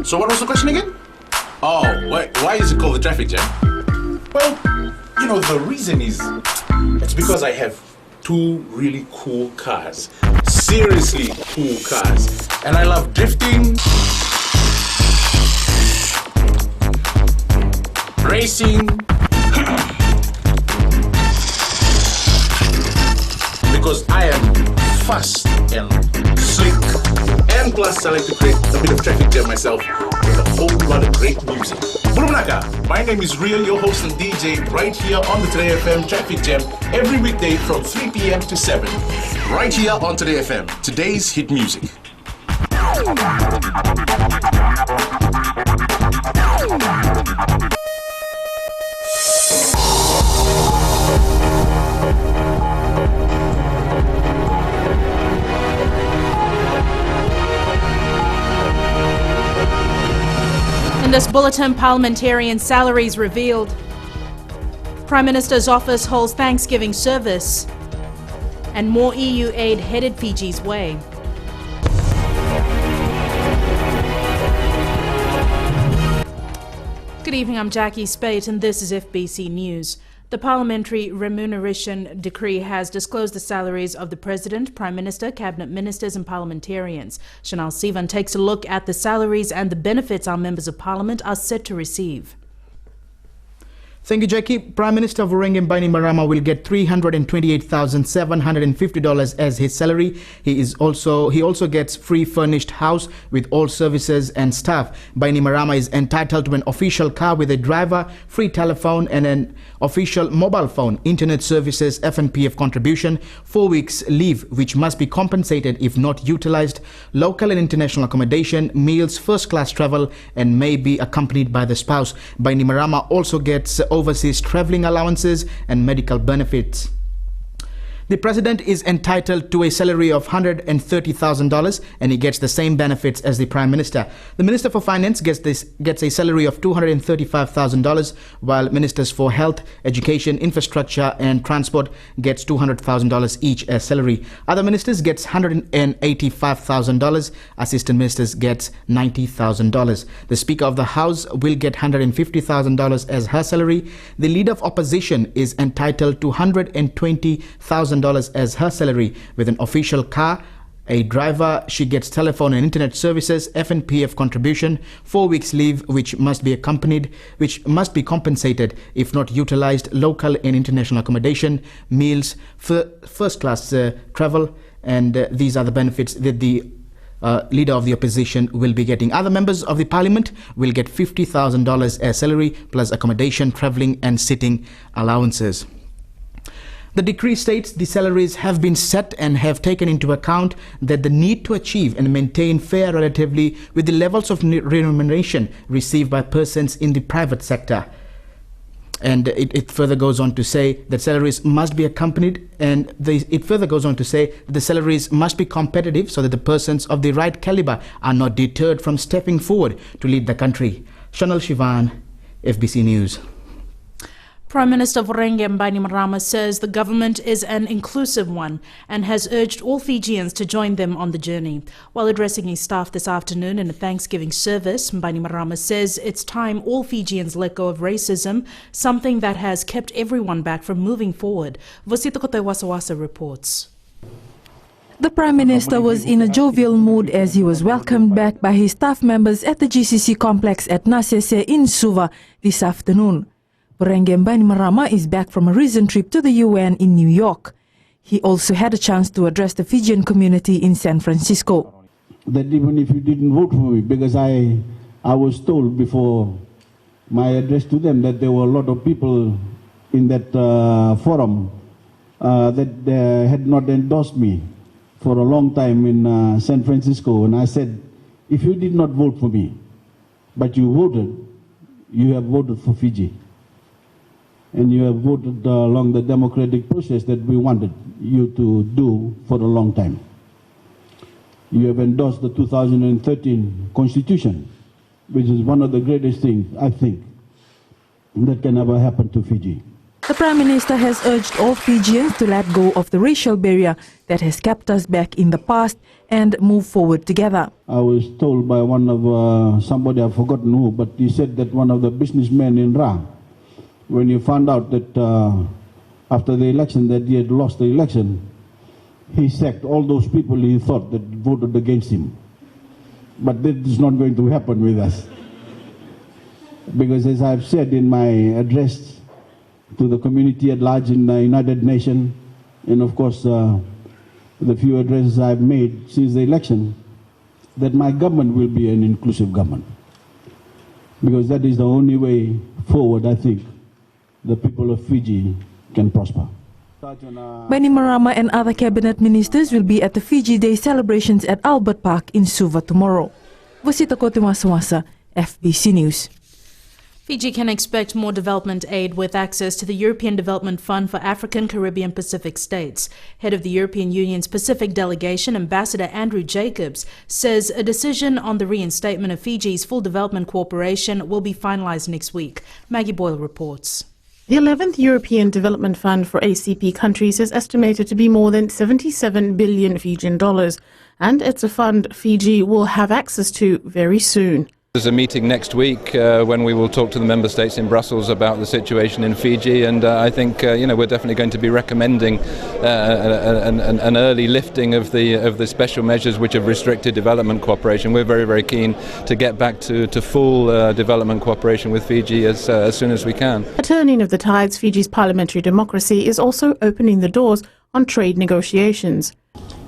So what was the question again? Oh, why is it called the traffic jam? Well, you know, the reason is, it's because I have two really cool cars. Seriously cool cars. And I love drifting, racing, because I am fast and slick, and plus I like to create a bit of traffic jam myself with a whole lot of great music. Bulumnaka, my name is Real, your host and DJ, right here on the Today FM Traffic Jam every weekday from 3 p.m. to 7, right here on Today FM, today's hit music. In this bulletin, parliamentarian salaries revealed. Prime Minister's office holds Thanksgiving service. And more EU aid headed Fiji's way. Good evening, I'm Jackie Spate and this is FBC News. The Parliamentary Remuneration Decree has disclosed the salaries of the President, Prime Minister, Cabinet Ministers and parliamentarians. Chanel Sivan takes a look at the salaries and the benefits our members of Parliament are set to receive. Thank you, Jackie. Prime Minister Vurenge Bainimarama will get $328,750 as his salary. He also gets free furnished house with all services and staff. Bainimarama is entitled to an official car with a driver, free telephone and an official mobile phone, internet services, FNPF contribution, 4 weeks leave which must be compensated if not utilized, local and international accommodation, meals, first class travel and may be accompanied by the spouse. Bainimarama also gets overseas traveling allowances and medical benefits. The President is entitled to a salary of $130,000 and he gets the same benefits as the Prime Minister. The Minister for Finance gets a salary of $235,000 while Ministers for Health, Education, Infrastructure and Transport gets $200,000 each as salary. Other ministers gets $185,000. Assistant Ministers gets $90,000. The Speaker of the House will get $150,000 as her salary. The Leader of Opposition is entitled to $120,000 as her salary with an official car, a driver. She gets telephone and internet services, FNPF contribution, 4 weeks leave which must be compensated if not utilized, local and international accommodation, meals, first class travel, and these are the benefits that the Leader of the Opposition will be getting. Other members of the Parliament will get $50,000 as salary plus accommodation, travelling and sitting allowances. The decree states the salaries have been set and have taken into account that the need to achieve and maintain fair relatively with the levels of remuneration received by persons in the private sector. And it further goes on to say that salaries must be accompanied, and it further goes on to say that the salaries must be competitive so that the persons of the right caliber are not deterred from stepping forward to lead the country. Chanel Shivan, FBC News. Prime Minister Vurenge Bainimarama says the government is an inclusive one and has urged all Fijians to join them on the journey. While addressing his staff this afternoon in a Thanksgiving service, Bainimarama says it's time all Fijians let go of racism, something that has kept everyone back from moving forward. Vosita Kote Wasawasa reports. The Prime Minister was in a jovial mood as he was welcomed back by his staff members at the GCC complex at Nasese in Suva this afternoon. Vurenge Bainimarama is back from a recent trip to the UN in New York. He also had a chance to address the Fijian community in San Francisco. That even if you didn't vote for me, because I was told before my address to them that there were a lot of people in that forum that had not endorsed me for a long time in San Francisco. And I said, if you did not vote for me, but you voted, you have voted for Fiji. And you have voted along the democratic process that we wanted you to do for a long time. You have endorsed the 2013 Constitution, which is one of the greatest things, I think, that can ever happen to Fiji. The Prime Minister has urged all Fijians to let go of the racial barrier that has kept us back in the past and move forward together. I was told by one of somebody, I've forgotten who, but he said that one of the businessmen in Ra, when he found out that after the election that he had lost the election, he sacked all those people he thought that voted against him. But that is not going to happen with us. Because as I've said in my address to the community at large in the United Nations, and of course the few addresses I've made since the election, that my government will be an inclusive government. Because that is the only way forward, I think, the people of Fiji can prosper. Bainimarama and other cabinet ministers will be at the Fiji Day celebrations at Albert Park in Suva tomorrow. Wasita Kotimasa, FBC News. Fiji can expect more development aid with access to the European Development Fund for African, Caribbean, Pacific states. Head of the European Union's Pacific delegation, Ambassador Andrew Jacobs, says a decision on the reinstatement of Fiji's full development cooperation will be finalized next week. Maggie Boyle reports. The 11th European Development Fund for ACP countries is estimated to be more than 77 billion Fijian dollars, and it's a fund Fiji will have access to very soon. There's a meeting next week when we will talk to the member states in Brussels about the situation in Fiji, and I think we're definitely going to be recommending an early lifting of the special measures which have restricted development cooperation. We're very, very keen to get back to full development cooperation with Fiji as soon as we can. A turning of the tides, Fiji's parliamentary democracy is also opening the doors on trade negotiations.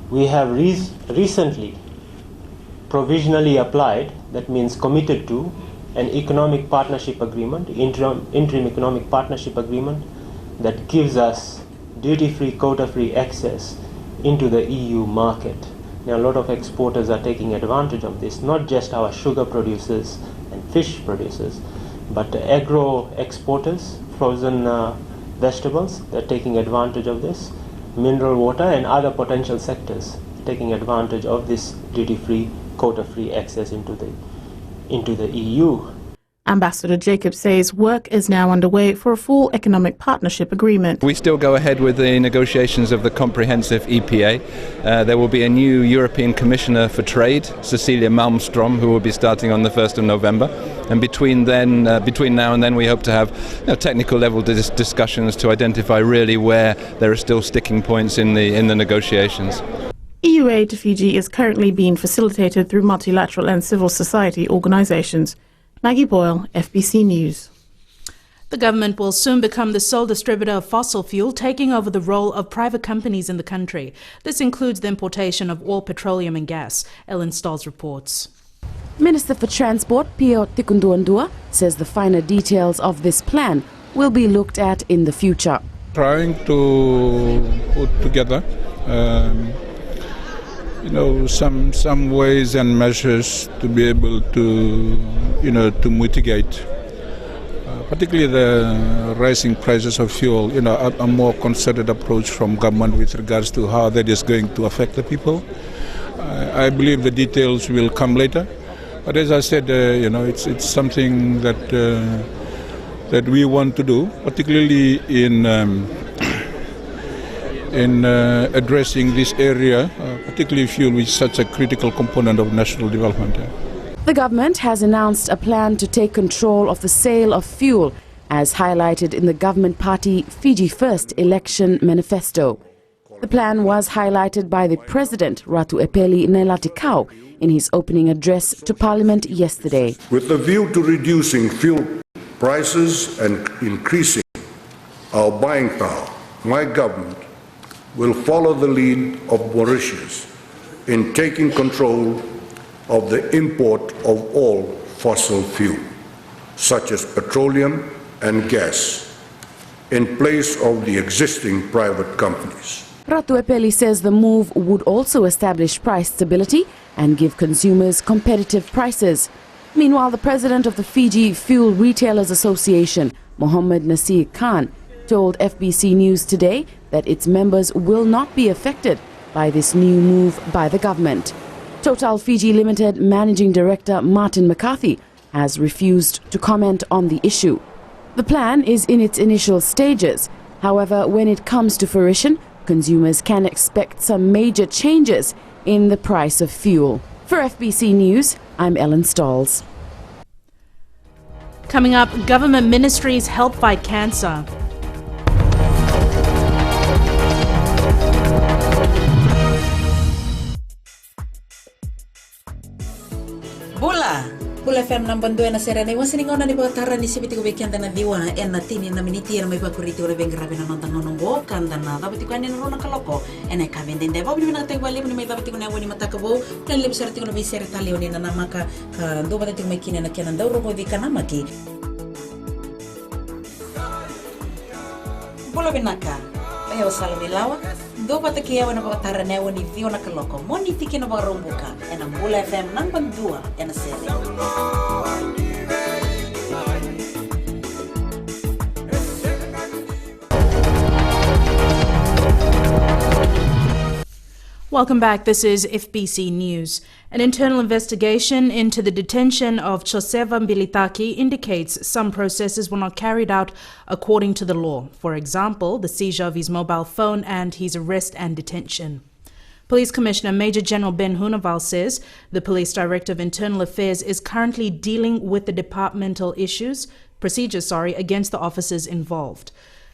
We have recently provisionally applied, that means committed to, an economic partnership agreement, interim economic partnership agreement that gives us duty-free, quota-free access into the EU market. Now a lot of exporters are taking advantage of this, not just our sugar producers and fish producers, but the agro exporters, frozen vegetables, they're taking advantage of this, mineral water and other potential sectors taking advantage of this duty-free, quota-free access into the EU. Ambassador Jacobs says work is now underway for a full economic partnership agreement. We still go ahead with the negotiations of the comprehensive EPA. There will be a new European Commissioner for Trade, Cecilia Malmström, who will be starting on the 1st of November. And between now and then, we hope to have technical level discussions to identify really where there are still sticking points in the negotiations. EU aid to Fiji is currently being facilitated through multilateral and civil society organisations. Maggie Boyle, FBC News. The government will soon become the sole distributor of fossil fuel, taking over the role of private companies in the country. This includes the importation of oil, petroleum and gas. Ellen Stolz reports. Minister for Transport, Pio Tikunduandua, says the finer details of this plan will be looked at in the future. Trying to put together some ways and measures to be able to to mitigate particularly the rising prices of fuel, a more concerted approach from government with regards to how that is going to affect the people. I believe the details will come later, but as I said, it's something that we want to do, particularly in addressing this area, particularly fuel, which is such a critical component of national development. The government has announced a plan to take control of the sale of fuel, as highlighted in the government party Fiji First election manifesto. The plan was highlighted by the President, Ratu Epeli Nelatikau, in his opening address to Parliament yesterday. With a view to reducing fuel prices and increasing our buying power, my government will follow the lead of Mauritius in taking control of the import of all fossil fuel, such as petroleum and gas, in place of the existing private companies. Ratu Epeli says the move would also establish price stability and give consumers competitive prices. Meanwhile, the president of the Fiji Fuel Retailers Association, Mohammed Nasir Khan, told FBC News today that its members will not be affected by this new move by the government. Total Fiji Limited Managing Director Martin McCarthy has refused to comment on the issue. The plan is in its initial stages. However, when it comes to fruition, consumers can expect some major changes in the price of fuel. For FBC News, I'm Ellen Stalls. Coming up, government ministries help fight cancer. Bula FM nambandua na serena iwan siningona ni batara ni sibiti kubekian na diwa na tini na miniti na may pakuriti ore bengrabe na nontan nonongo kanda na dapat ikuan ni rona kaloko ena kabenden deba bili na tagwa libu ni may dapat ikuna wani matakabo kan libu sarati kuna bisere tali oni na namaka do batati may kine na kenan daw ro di kanamaki Bula binaka Ayo salami lawa do bataki yawa na batara na wani dio na kaloko moni tiki na barumbuka ena Bula FM nambandua na serena Welcome back. This is FBC News. An internal investigation into the detention of Joseva Mbilitaki indicates some processes were not carried out according to the law. For example, the seizure of his mobile phone and his arrest and detention. Police Commissioner Major General Ben Hunaval says the Police Director of Internal Affairs is currently dealing with the departmental procedures against the officers involved.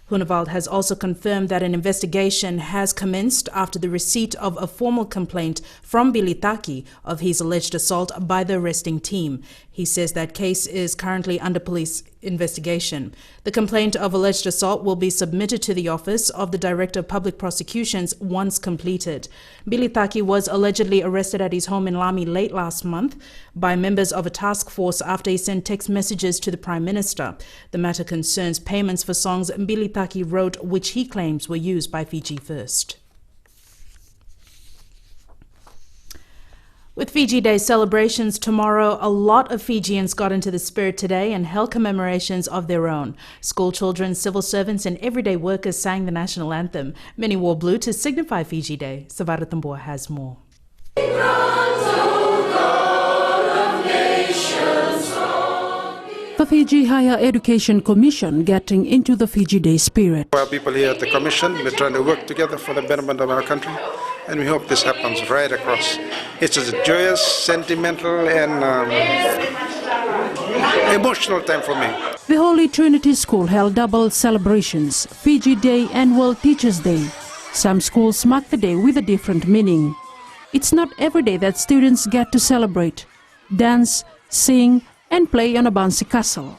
Hunevald has also confirmed that an investigation has commenced after the receipt of a formal complaint from Mbilitaki of his alleged assault by the arresting team. He says that case is currently under police investigation. The complaint of alleged assault will be submitted to the Office of the Director of Public Prosecutions once completed. Mbilitaki was allegedly arrested at his home in Lami late last month by members of a task force after he sent text messages to the Prime Minister. The matter concerns payments for songs Mbilitaki wrote, which he claims were used by Fiji First. With Fiji Day celebrations tomorrow, a lot of Fijians got into the spirit today and held commemorations of their own. School children, civil servants and everyday workers sang the national anthem. Many wore blue to signify Fiji Day. Savara Tambua has more. The Fiji Higher Education Commission getting into the Fiji Day spirit. Our people here at the Commission, we're trying to work together for the betterment of our country, and we hope this happens right across. It's a joyous, sentimental, and emotional time for me. The Holy Trinity School held double celebrations, Fiji Day and World Teachers Day. Some schools mark the day with a different meaning. It's not every day that students get to celebrate, dance, sing, and play on a bouncy castle.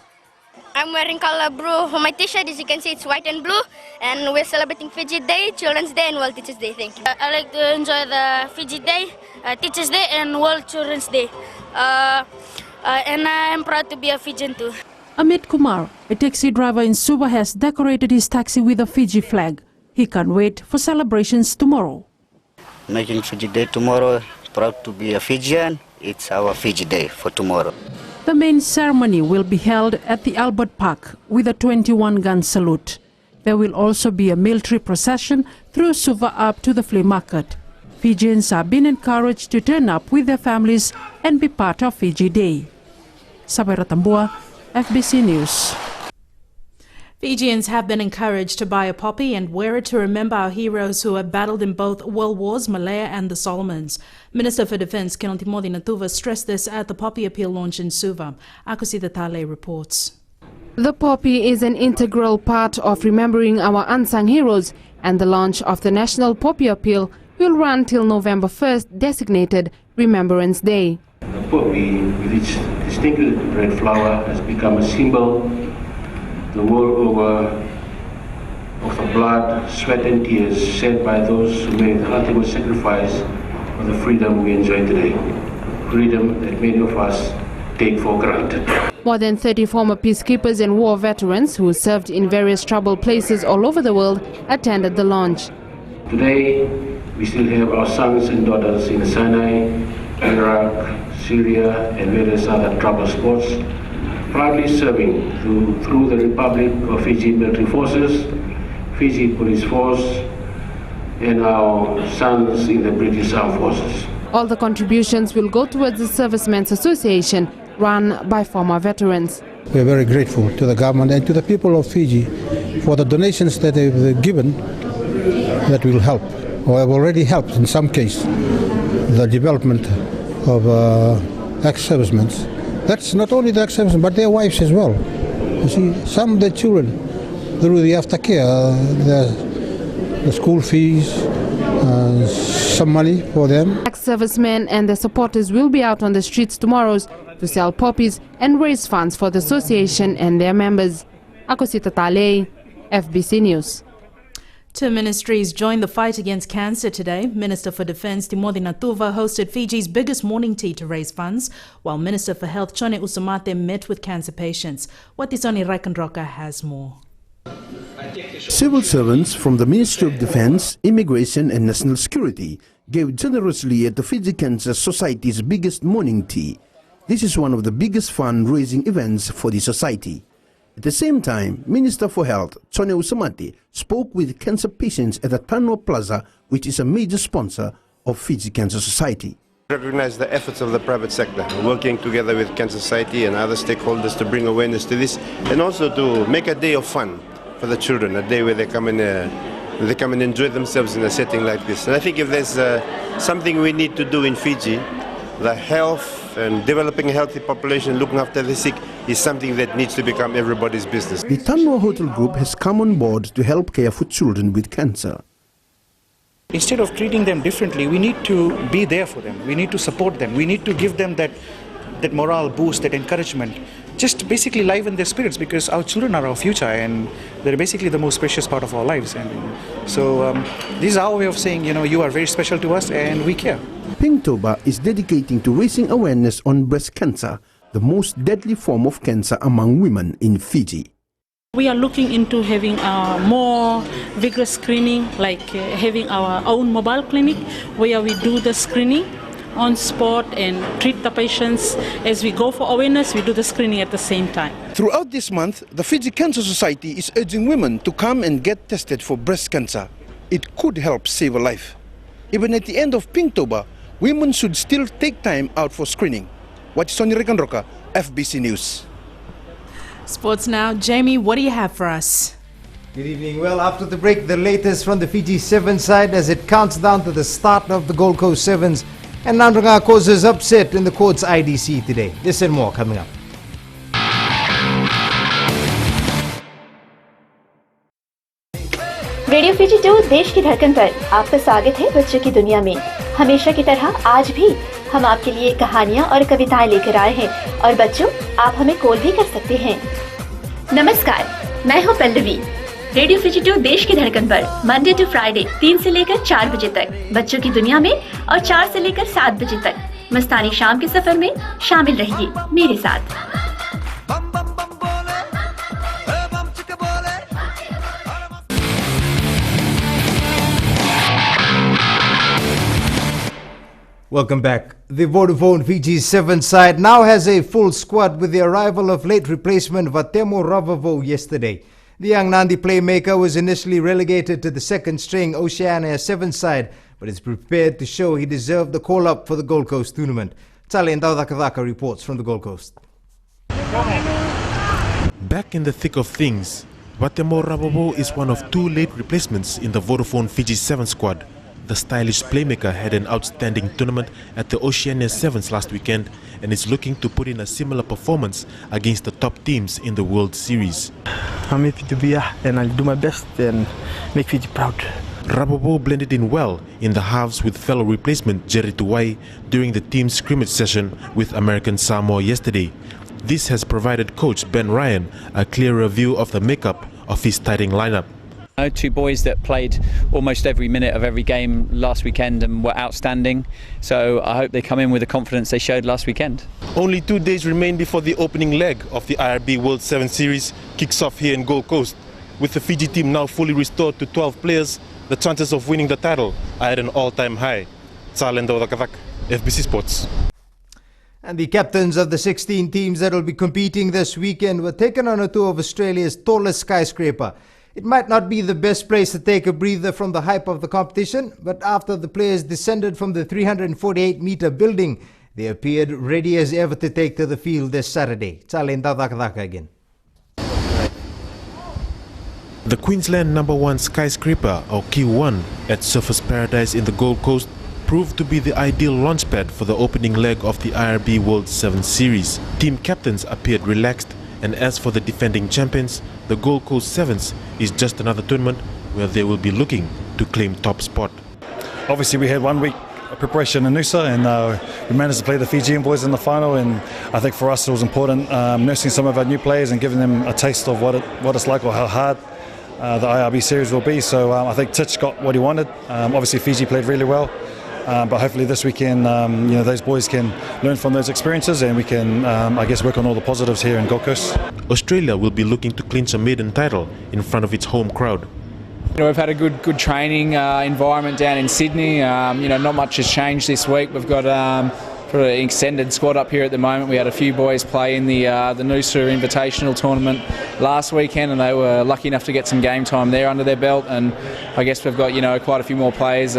I'm wearing color blue for my t-shirt. As you can see, it's white and blue, and we're celebrating Fiji Day, Children's Day, and World Teachers Day. Thank you. I like to enjoy the Fiji Day, Teachers Day, and World Children's Day. And I'm proud to be a Fijian too. Amit Kumar, a taxi driver in Suva, has decorated his taxi with a Fiji flag. He can't wait for celebrations tomorrow. Making Fiji Day tomorrow, proud to be a Fijian. It's our Fiji Day for tomorrow. The main ceremony will be held at the Albert Park with a 21-gun salute. There will also be a military procession through Suva up to the flea market. Fijians are being encouraged to turn up with their families and be part of Fiji Day. Sabera Tambua, FBC News. Fijians have been encouraged to buy a poppy and wear it to remember our heroes who have battled in both World Wars, Malaya and the Solomons. Minister for Defence Kinontimodi Natuva stressed this at the Poppy Appeal launch in Suva. Akusita Tale reports. The poppy is an integral part of remembering our unsung heroes, and the launch of the National Poppy Appeal will run till November 1st, designated Remembrance Day. The poppy, with its distinctive red flower, has become a symbol the world over of the blood, sweat and tears shed by those who made the ultimate sacrifice for the freedom we enjoy today. Freedom that many of us take for granted. More than 30 former peacekeepers and war veterans who served in various troubled places all over the world attended the launch. Today, we still have our sons and daughters in Sinai, Iraq, Syria and various other troubled spots, proudly serving through the Republic of Fiji Military Forces, Fiji Police Force, and our sons in the British Armed Forces. All the contributions will go towards the Servicemen's Association, run by former veterans. We are very grateful to the government and to the people of Fiji for the donations that they've given that will help, or have already helped in some case, the development of ex-servicemen. That's not only the ex-servicemen, but their wives as well. You see, some of the children, through the aftercare, the school fees, some money for them. Ex-servicemen and their supporters will be out on the streets tomorrow to sell poppies and raise funds for the association and their members. Akosita Talei, FBC News. Two ministries joined the fight against cancer today. Minister for Defence Timothy Natuva hosted Fiji's biggest morning tea to raise funds, while Minister for Health Chone Usumate met with cancer patients. Watisoni Rakanroka has more. Civil servants from the Ministry of Defence, Immigration and National Security gave generously at the Fiji Cancer Society's biggest morning tea. This is one of the biggest fundraising events for the society. At the same time, Minister for Health, Chone Usumate, spoke with cancer patients at the Tanwa Plaza, which is a major sponsor of Fiji Cancer Society. Recognize the efforts of the private sector, working together with Cancer Society and other stakeholders to bring awareness to this, and also to make a day of fun for the children, a day where they come and enjoy themselves in a setting like this. And I think if there's something we need to do in Fiji, the health and developing a healthy population, looking after the sick, is something that needs to become everybody's business. The Tanwa Hotel Group has come on board to help care for children with cancer. Instead of treating them differently, we need to be there for them. We need to support them. We need to give them that morale boost, that encouragement. Just basically liven their spirits, because our children are our future and they're basically the most precious part of our lives. And so this is our way of saying, you are very special to us and we care. Pinktober is dedicating to raising awareness on breast cancer, the most deadly form of cancer among women in Fiji. We are looking into having more vigorous screening, like having our own mobile clinic where we do the screening on spot and treat the patients. As we go for awareness, we do the screening at the same time. Throughout this month, the Fiji Cancer Society is urging women to come and get tested for breast cancer. It could help save a life. Even at the end of Pinktober, women should still take time out for screening. Watisoni Rekanroka, FBC News. Sports now. Jamie, what do you have for us? Good evening. Well, after the break, the latest from the Fiji Sevens side as it counts down to the start of the Gold Coast Sevens. And Nandranga causes upset in the court's IDC today. This and more coming up. Radio Fiji 2 देश की धड़कन पर आपका स्वागत है बच्चों की दुनिया में। हमेशा की तरह आज भी हम आपके लिए कहानियाँ और कविताएं लेकर आए हैं और बच्चों आप हमें कॉल भी कर सकते हैं। नमस्कार, मैं हूँ पल्लवी। रेडियो फिजी 2 देश की धड़कन पर मंडे टू फ्राइडे 3 से लेकर 4 बजे तक बच्चों की दुनिया में और 4 से लेकर 7 बजे तक मस्तानी शाम के सफर में शामिल रहिए मेरे साथ। Welcome back. The Vodafone Fiji Sevens side now has a full squad with the arrival of late replacement Vatemo Ravavo yesterday. The young Nandi playmaker was initially relegated to the second string Oceania Sevens side, but is prepared to show he deserved the call-up for the Gold Coast tournament. Tali Ndawdakadaka reports from the Gold Coast. Back in the thick of things, Vatemo Ravavo is one of 2 late replacements in the Vodafone Fiji Sevens squad. The stylish playmaker had an outstanding tournament at the Oceania Sevens last weekend and is looking to put in a similar performance against the top teams in the World Series. I'm happy to be here and I'll do my best and make Fiji proud. Rabobo blended in well in the halves with fellow replacement Jerry Tuwai during the team scrimmage session with American Samoa yesterday. This has provided coach Ben Ryan a clearer view of the makeup of his starting lineup. 2 boys that played almost every minute of every game last weekend and were outstanding, so I hope they come in with the confidence they showed last weekend. Only 2 days remain before the opening leg of the IRB World 7 Series kicks off here in Gold Coast. With the Fiji team now fully restored to 12 players, the chances of winning the title are at an all-time high. Salendo Dakadak, FBC Sports. And the captains of the 16 teams that will be competing this weekend were taken on a tour of Australia's tallest skyscraper. It might not be the best place to take a breather from the hype of the competition, but after the players descended from the 348-meter building, They appeared ready as ever to take to the field this Saturday. Talenta Dakadaka again. The Queensland #1 skyscraper, or Q1, at Surfers Paradise in the Gold Coast proved to be the ideal launchpad for the opening leg of the IRB World 7 Series. Team captains appeared relaxed, and as for the defending champions, the Gold Coast Sevens is just another tournament where they will be looking to claim top spot. Obviously we had 1 week of preparation in Noosa, and we managed to play the Fijian boys in the final, and I think for us it was important nursing some of our new players and giving them a taste of what it's like, or how hard the IRB series will be. So I think Titch got what he wanted. Obviously Fiji played really well, but hopefully this weekend those boys can learn from those experiences, and we can I guess work on all the positives here in Gold Coast. Australia will be looking to clinch a maiden title in front of its home crowd. We've had a good training environment down in Sydney. Not much has changed this week. We've got an extended squad up here at the moment. We had a few boys play in the Noosa Invitational Tournament last weekend, and they were lucky enough to get some game time there under their belt. And I guess we've got quite a few more players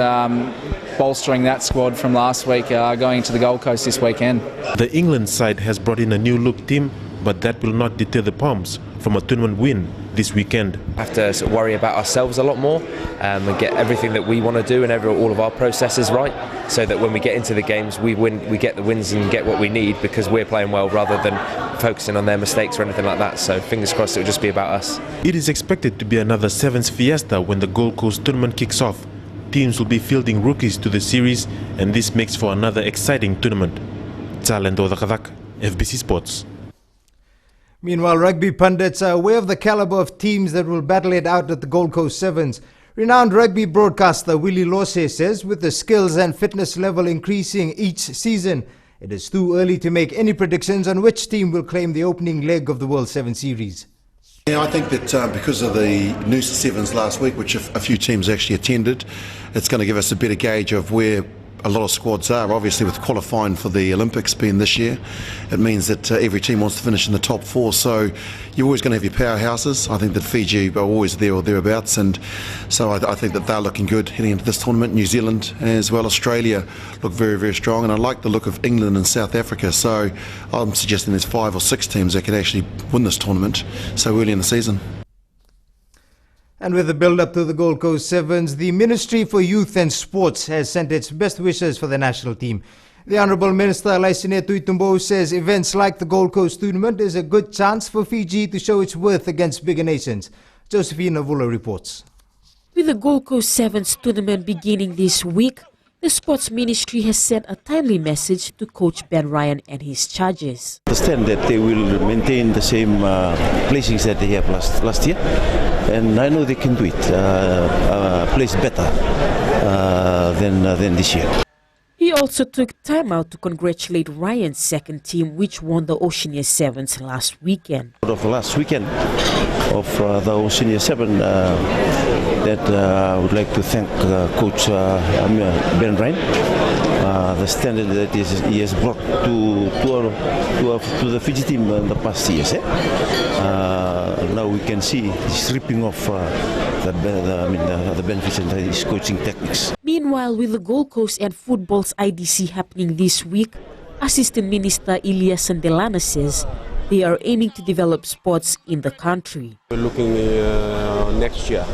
bolstering that squad from last week going to the Gold Coast this weekend. The England side has brought in a new look team, but that will not deter the Palms from a tournament win this weekend. Have to sort of worry about ourselves a lot more and get everything that we want to do and all of our processes right, so that when we get into the games we get the wins and get what we need, because we're playing well rather than focusing on their mistakes or anything like that. So fingers crossed it will just be about us. It is expected to be another Sevens fiesta when the Gold Coast tournament kicks off. Teams will be fielding rookies to the series, and this makes for another exciting tournament. Talento Dakadaka, FBC Sports. Meanwhile, rugby pundits are aware of the caliber of teams that will battle it out at the Gold Coast Sevens. Renowned rugby broadcaster Willie Lose says with the skills and fitness level increasing each season, it is too early to make any predictions on which team will claim the opening leg of the World 7 Series. Yeah, I think that because of the Noosa Sevens last week, which a few teams actually attended, it's going to give us a better gauge of where a lot of squads are. Obviously, with qualifying for the Olympics being this year, it means that every team wants to finish in the top 4, so you're always going to have your powerhouses. I think that Fiji are always there or thereabouts, and so I think that they're looking good heading into this tournament. New Zealand as well, Australia look very, very strong, and I like the look of England and South Africa, so I'm suggesting there's 5 or 6 teams that could actually win this tournament so early in the season. And with the build-up to the Gold Coast Sevens, the Ministry for Youth and Sports has sent its best wishes for the national team. The Honourable Minister Laisine Tuitumbo says events like the Gold Coast Tournament is a good chance for Fiji to show its worth against bigger nations. Josephine Avula reports. With the Gold Coast Sevens tournament beginning this week, the Sports Ministry has sent a timely message to Coach Ben Ryan and his charges. Understand that they will maintain the same placings that they have last year, and I know they can do it, place better than this year. He also took time out to congratulate Ryan's second team, which won the Oceania Sevens last weekend. Out of the last weekend of the Oceania 7, that I would like to thank Coach Ben Ryan, the standard that he has brought to the Fiji team in the past years. Now we can see he's ripping off the benefits of his coaching techniques. Meanwhile, with the Gold Coast and football's IDC happening this week, Assistant Minister Ilya Sandelana says they are aiming to develop sports in the country. We're looking next year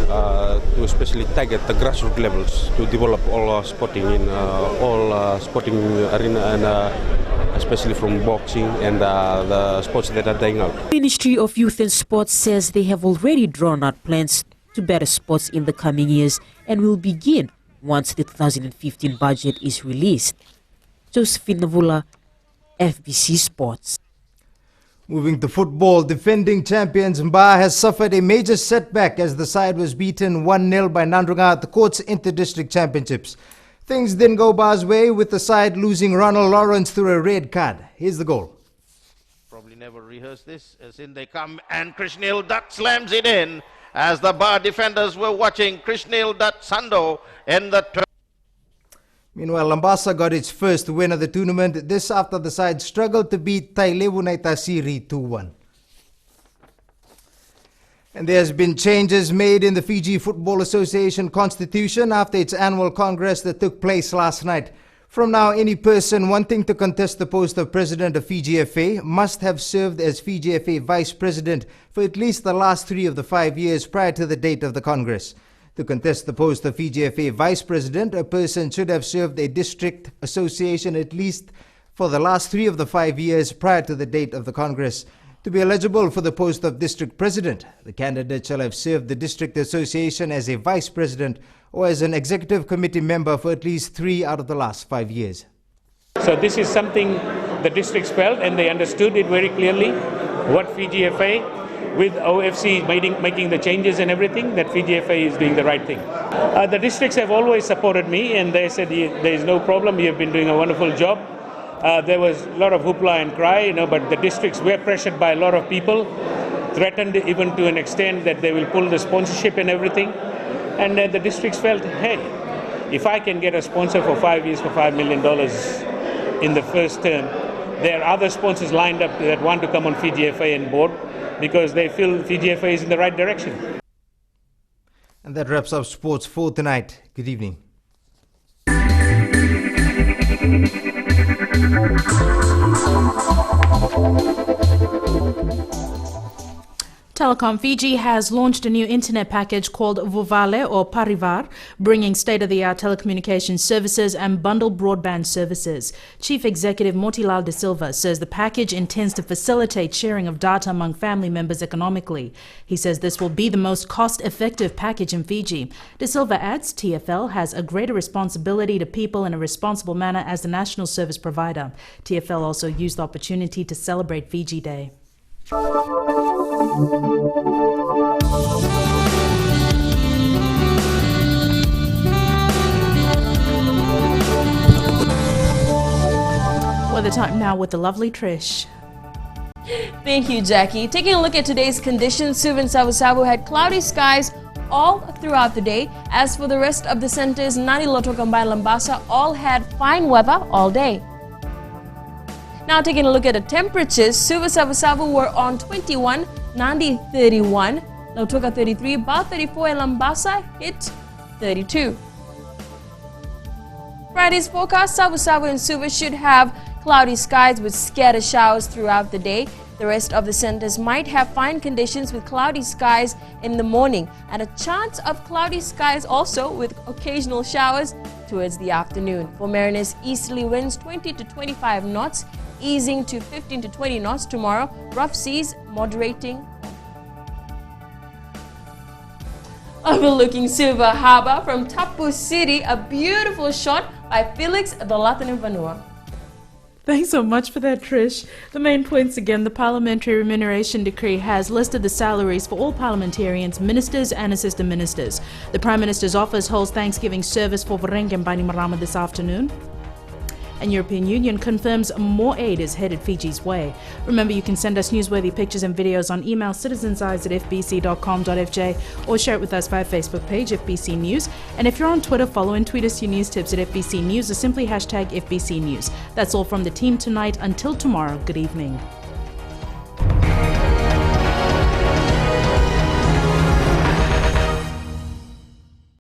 to especially target the grassroots levels to develop all sporting in all sporting arena, and especially from boxing and the sports that are dying out. Ministry of Youth and Sports says they have already drawn out plans to better sports in the coming years and will begin once the 2015 budget is released. Josephine Navula, FBC Sports. Moving to football, defending champions Mba has suffered a major setback as the side was beaten 1-0 by Nandrunga at the Courts Inter-District Championships. Things didn't go Mba's way, with the side losing Ronald Lawrence through a red card. Here's the goal. Probably never rehearsed this, as in they come, and Krishnil Dutt slams it in as the bar defenders were watching. Krishnil Dutt Sando in the turn. Meanwhile, Lambasa got its first win of the tournament, this after the side struggled to beat Tailevu Naitasiri 2-1. And there has been changes made in the Fiji Football Association constitution after its annual congress that took place last night. From now, any person wanting to contest the post of President of Fiji FA must have served as Fiji FA Vice President for at least the last 3 of the 5 years prior to the date of the Congress. To contest the post of Fiji FA Vice President, a person should have served a district association at least for the last 3 of the 5 years prior to the date of the Congress. To be eligible for the post of District President, the candidate shall have served the District Association as a Vice President or as an Executive Committee member for at least 3 out of the last 5 years. So this is something the districts felt, and they understood it very clearly, what Fiji FA, with OFC making the changes and everything, that Fiji FA is doing the right thing. The districts have always supported me, and they said there is no problem, you have been doing a wonderful job. There was a lot of hoopla and cry, but the districts were pressured by a lot of people, threatened even to an extent that they will pull the sponsorship and everything. And the districts felt, hey, if I can get a sponsor for 5 years for $5 million in the first term, there are other sponsors lined up that want to come on Fiji FA and board because they feel Fiji FA is in the right direction. And that wraps up sports for tonight. Good evening. Telecom Fiji has launched a new internet package called Vuvale or Parivar, bringing state-of-the-art telecommunications services and bundled broadband services. Chief Executive Motilal De Silva says the package intends to facilitate sharing of data among family members economically. He says this will be the most cost-effective package in Fiji. De Silva adds TFL has a greater responsibility to people in a responsible manner as the national service provider. TFL also used the opportunity to celebrate Fiji Day. Weather time now with the lovely Trish. Thank you, Jackie. Taking a look at today's conditions, Suva and Savu had cloudy skies all throughout the day. As for the rest of the centers, Nadi, Lotokambai, Lambasa all had fine weather all day. Now taking a look at the temperatures, Suva Savu were on 21, Nandi 31, Lautoka 33, Ba 34, and Lambasa hit 32. Friday's forecast, Savu and Suva should have cloudy skies with scattered showers throughout the day. The rest of the centers might have fine conditions with cloudy skies in the morning and a chance of cloudy skies also with occasional showers towards the afternoon. For Mariners, easterly winds 20 to 25 knots, easing to 15 to 20 knots tomorrow. Rough seas moderating. Overlooking Silver Harbour from Tapu City, a beautiful shot by Felix Dolatan Vanua. Thanks so much for that, Trish. The main points again, the Parliamentary Remuneration Decree has listed the salaries for all parliamentarians, ministers and assistant ministers. The Prime Minister's office holds Thanksgiving service for Varenge Bainimarama this afternoon. And European Union confirms more aid is headed Fiji's way. Remember, you can send us newsworthy pictures and videos on email citizenseyes@fbc.com.fj or share it with us via Facebook page FBC News. And if you're on Twitter, follow and tweet us your news tips at FBC News or simply hashtag FBC News. That's all from the team tonight. Until tomorrow, good evening.